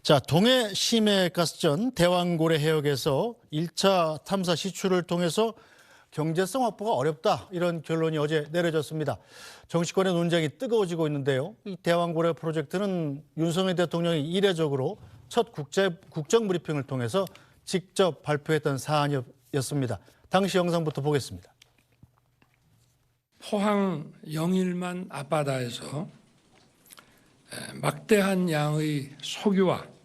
자, 동해 심해가스전 대왕고래 해역에서 1차 탐사 시추를 통해서 경제성 확보가 어렵다, 이런 결론이 어제 내려졌습니다. 정치권의 논쟁이 뜨거워지고 있는데요. 이 대왕고래 프로젝트는 윤석열 대통령이 이례적으로 첫 국정 브리핑을 통해서 직접 발표했던 사안이었습니다. 당시 영상부터 보겠습니다. 포항 영일만 앞바다에서 막대한 양의 석유와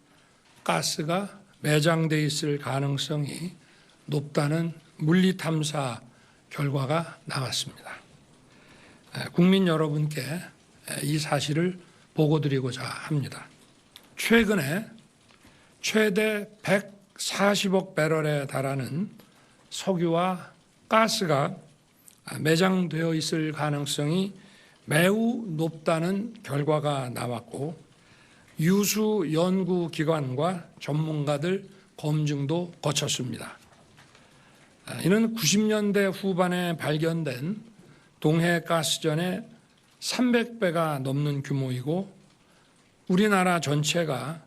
가스가 매장돼 있을 가능성이 높다는 물리 탐사 결과가 나왔습니다. 국민 여러분께 이 사실을 보고드리고자 합니다. 최근에 최대 140억 배럴에 달하는 석유와 가스가 매장되어 있을 가능성이 매우 높다는 결과가 나왔고, 유수 연구기관과 전문가들 검증도 거쳤습니다. 이는 90년대 후반에 발견된 동해 가스전의 300배가 넘는 규모이고, 우리나라 전체가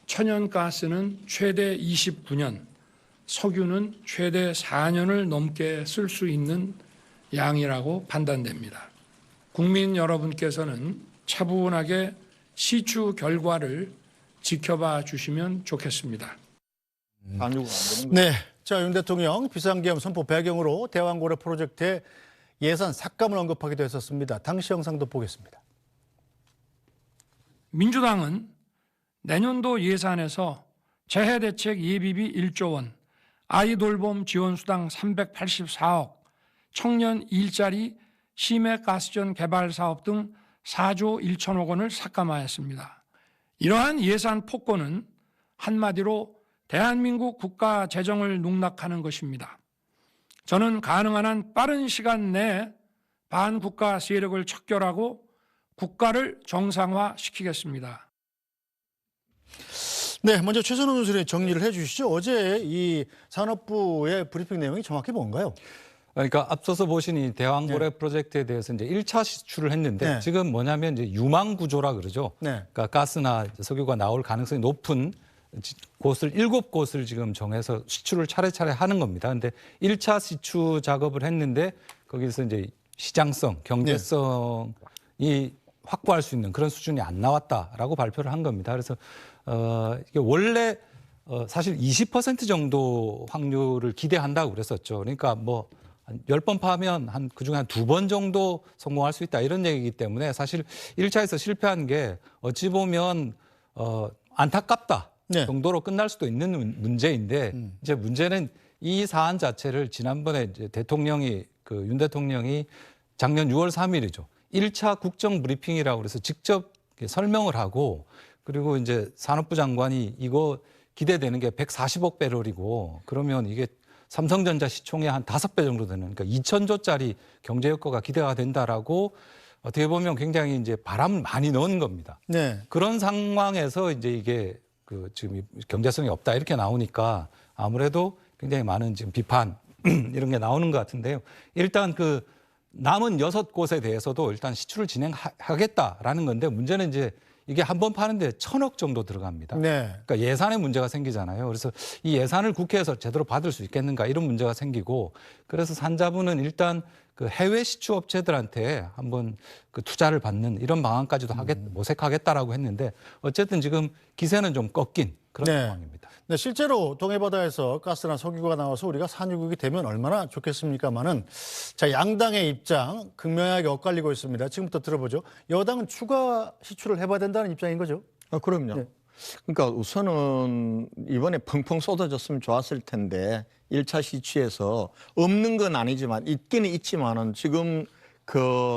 천연가스는 최대 29년, 석유는 최대 4년을 넘게 쓸 수 있는 양이라고 판단됩니다. 국민 여러분께서는 차분하게 시추 결과를 지켜봐 주시면 좋겠습니다. 네, 자, 윤 대통령 비상계엄 선포 배경으로 대왕고래 프로젝트의 예산 삭감을 언급하기도 했었습니다. 당시 영상도 보겠습니다. 민주당은 내년도 예산에서 재해대책 예비비 1조 원, 아이돌봄 지원수당 384억, 청년 일자리 심해가스전 개발 사업 등 4조 1천억 원을 삭감하였습니다. 이러한 예산 폭거는 한마디로 대한민국 국가 재정을 농락하는 것입니다. 저는 가능한 한 빠른 시간 내에 반국가 세력을 척결하고 국가를 정상화시키겠습니다. 네, 먼저 최선호 논술의 정리를 해주시죠. 어제 이 산업부의 브리핑 내용이 정확히 뭔가요? 그러니까 앞서서 보신 이 대왕고래 프로젝트에 대해서 이제 1차 시추를 했는데, 지금 뭐냐면 이제 유망 구조라 그러죠. 그러니까 가스나 석유가 나올 가능성이 높은 곳을 7곳을 지금 정해서 시추를 차례차례 하는 겁니다. 근데 1차 시추 작업을 했는데 거기서 이제 시장성, 경제성이 확보할 수 있는 그런 수준이 안 나왔다라고 발표를 한 겁니다. 그래서 이게 원래 사실 20% 정도 확률을 기대한다고 그랬었죠. 그러니까 뭐 한 10번 파면 그중에 한 2번 정도 성공할 수 있다, 이런 얘기이기 때문에 사실 1차에서 실패한 게 어찌 보면 안타깝다 정도로 끝날 수도 있는 문제인데, 이제 문제는 이 사안 자체를 지난번에 이제 윤 대통령이 작년 6월 3일이죠. 1차 국정 브리핑이라고 그래서 직접 설명을 하고, 그리고 이제 산업부 장관이 이거 기대되는 게 140억 배럴이고, 그러면 이게 삼성전자 시총의 한 5배 정도 되는, 그러니까 2,000조짜리 경제 효과가 기대가 된다라고 어떻게 보면 굉장히 이제 바람을 많이 넣은 겁니다. 그런 상황에서 이제 이게 지금 경제성이 없다 이렇게 나오니까 아무래도 굉장히 많은 지금 비판 이런 게 나오는 것 같은데요. 일단 남은 6곳에 대해서도 일단 시추를 진행하겠다라는 건데, 문제는 이제 이게 한 번 파는데 1,000억 정도 들어갑니다. 그러니까 예산에 문제가 생기잖아요. 그래서 이 예산을 국회에서 제대로 받을 수 있겠는가, 이런 문제가 생기고, 그래서 산자부는 일단 해외 시추 업체들한테 한번 투자를 받는 이런 방안까지도 모색하겠다라고 했는데, 어쨌든 지금 기세는 좀 꺾인 그런 상황입니다. 네, 실제로 동해바다에서 가스나 석유가 나와서 우리가 산유국이 되면 얼마나 좋겠습니까마는, 자, 양당의 입장 극명하게 엇갈리고 있습니다. 지금부터 들어보죠. 여당은 추가 시추를 해봐야 된다는 입장인 거죠? 그럼요. 그러니까 우선은 이번에 펑펑 쏟아졌으면 좋았을 텐데, 1차 시추에서 없는 건 아니지만 있기는 있지만은 지금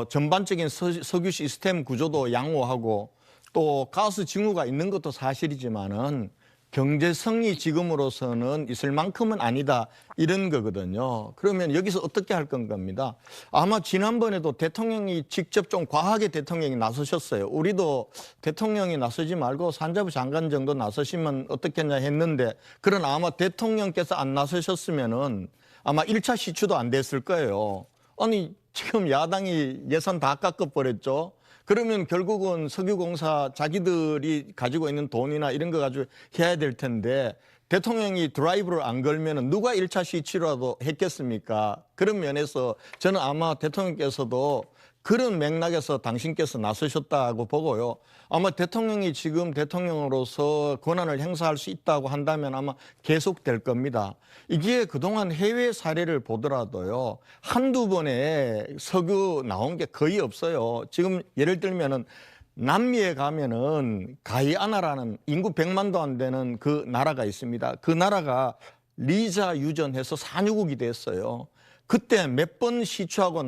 전반적인 석유 시스템 구조도 양호하고 또 가스 징후가 있는 것도 사실이지만은 경제성이 지금으로서는 있을 만큼은 아니다, 이런 거거든요. 그러면 여기서 어떻게 할 겁니다. 아마 지난번에도 대통령이 직접 좀 과하게 대통령이 나서셨어요. 우리도 대통령이 나서지 말고 산자부 장관 정도 나서시면 어떻겠냐 했는데, 그러나 아마 대통령께서 안 나서셨으면은 아마 1차 시추도 안 됐을 거예요. 아니, 지금 야당이 예산 다 깎아버렸죠. 그러면 결국은 석유공사 자기들이 가지고 있는 돈이나 이런 거 가지고 해야 될 텐데 대통령이 드라이브를 안 걸면은 누가 1차 시추라도 했겠습니까? 그런 면에서 저는 아마 대통령께서도 그런 맥락에서 당신께서 나서셨다고 보고요. 아마 대통령이 지금 대통령으로서 권한을 행사할 수 있다고 한다면 아마 계속될 겁니다. 이게 그동안 해외 사례를 보더라도요. 한두 번에 석유 나온 게 거의 없어요. 지금 예를 들면은 남미에 가면은 가이아나라는 인구 100만도 안 되는 그 나라가 있습니다. 그 나라가 리자 유전해서 산유국이 됐어요. 그때 몇 번 시추하고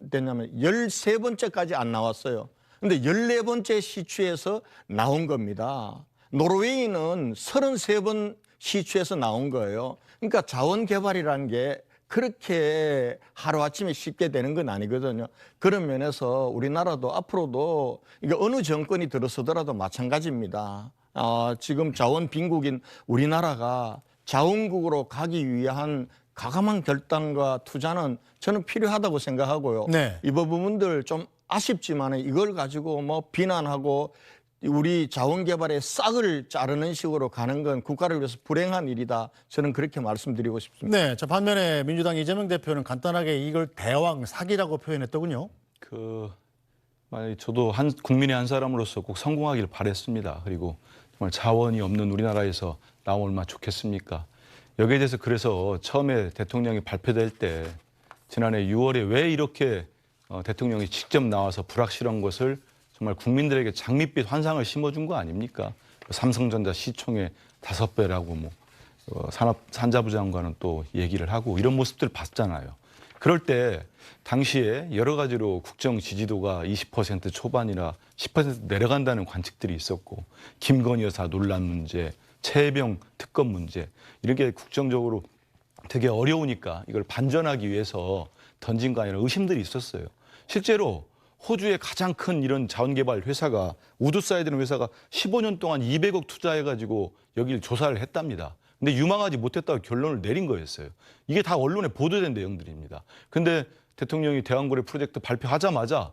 됐냐면 13번째까지 안 나왔어요. 근데 14번째 시추에서 나온 겁니다. 노르웨이는 33번 시추에서 나온 거예요. 그러니까 자원 개발이라는 게 그렇게 하루아침에 쉽게 되는 건 아니거든요. 그런 면에서 우리나라도 앞으로도 이게 어느 정권이 들어서더라도 마찬가지입니다. 지금 자원 빈국인 우리나라가 자원국으로 가기 위한 과감한 결단과 투자는 저는 필요하다고 생각하고요. 네. 이 부분들 좀 아쉽지만 이걸 가지고 뭐 비난하고 우리 자원개발의 싹을 자르는 식으로 가는 건 국가를 위해서 불행한 일이다. 저는 그렇게 말씀드리고 싶습니다. 네, 자 반면에 민주당 이재명 대표는 간단하게 이걸 대왕 사기라고 표현했더군요. 만약에 저도 국민의 한 사람으로서 꼭 성공하기를 바랬습니다. 그리고 정말 자원이 없는 우리나라에서 나오면 얼마나 좋겠습니까? 여기에 대해서 그래서 처음에 대통령이 발표될 때 지난해 6월에 왜 이렇게 대통령이 직접 나와서 불확실한 것을 정말 국민들에게 장밋빛 환상을 심어준 거 아닙니까? 삼성전자 시총의 5배라고 산자부 장관은 또 얘기를 하고 이런 모습들을 봤잖아요. 그럴 때 당시에 여러 가지로 국정 지지도가 20% 초반이나 10% 내려간다는 관측들이 있었고 김건희 여사 논란 문제, 최혜병 특검 문제 이런 게 국정적으로 되게 어려우니까 이걸 반전하기 위해서 던진 거 아니라 의심들이 있었어요. 실제로 호주의 가장 큰 이런 자원개발 회사가 우드사이드라는 회사가 15년 동안 200억 투자해가지고 여기를 조사를 했답니다. 근데 유망하지 못했다고 결론을 내린 거였어요. 이게 다 언론에 보도된 내용들입니다. 근데 대통령이 대왕고래 프로젝트 발표하자마자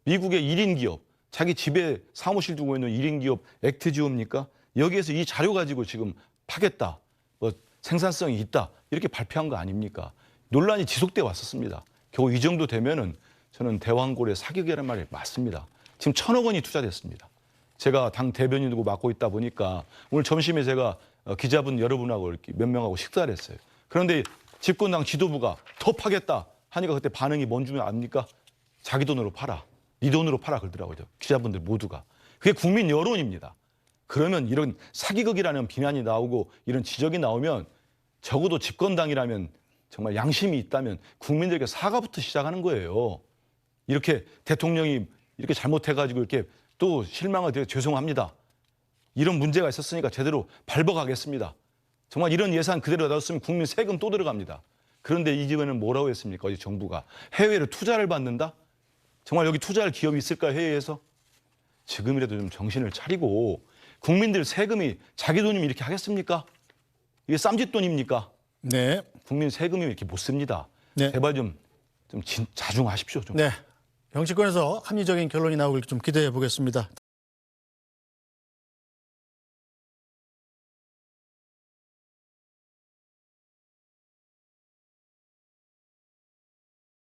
미국의 1인 기업, 자기 집에 사무실 두고 있는 1인 기업 액트지오입니까? 여기에서 이 자료 가지고 지금 파겠다, 생산성이 있다 이렇게 발표한 거 아닙니까? 논란이 지속돼 왔었습니다. 겨우 이 정도 되면은 저는 대왕고래 사격이라는 말이 맞습니다. 지금 1,000억 원이 투자됐습니다. 제가 당 대변인으로 맡고 있다 보니까 오늘 점심에 제가 기자분 여러분하고 이렇게 몇 명하고 식사를 했어요. 그런데 집권당 지도부가 더 파겠다 하니까 그때 반응이 뭔 줄 압니까? 자기 돈으로 팔아. 네 돈으로 팔아 그러더라고요. 기자분들 모두가. 그게 국민 여론입니다. 그러면 이런 사기극이라는 비난이 나오고 이런 지적이 나오면 적어도 집권당이라면 정말 양심이 있다면 국민들에게 사과부터 시작하는 거예요. 이렇게 대통령이 이렇게 잘못해가지고 이렇게 또 실망을 드려 죄송합니다. 이런 문제가 있었으니까 제대로 밟아가겠습니다. 정말 이런 예산 그대로 놔뒀으면 국민 세금 또 들어갑니다. 그런데 이 집에는 뭐라고 했습니까? 어디 정부가 해외로 투자를 받는다? 정말 여기 투자할 기업이 있을까요? 해외에서? 지금이라도 좀 정신을 차리고 국민들 세금이 자기 돈이면 이렇게 하겠습니까? 이게 쌈짓돈입니까? 네. 국민 세금이 이렇게 못 씁니다. 네. 제발 좀 자중하십시오. 좀. 네. 정치권에서 합리적인 결론이 나오길 좀 기대해 보겠습니다.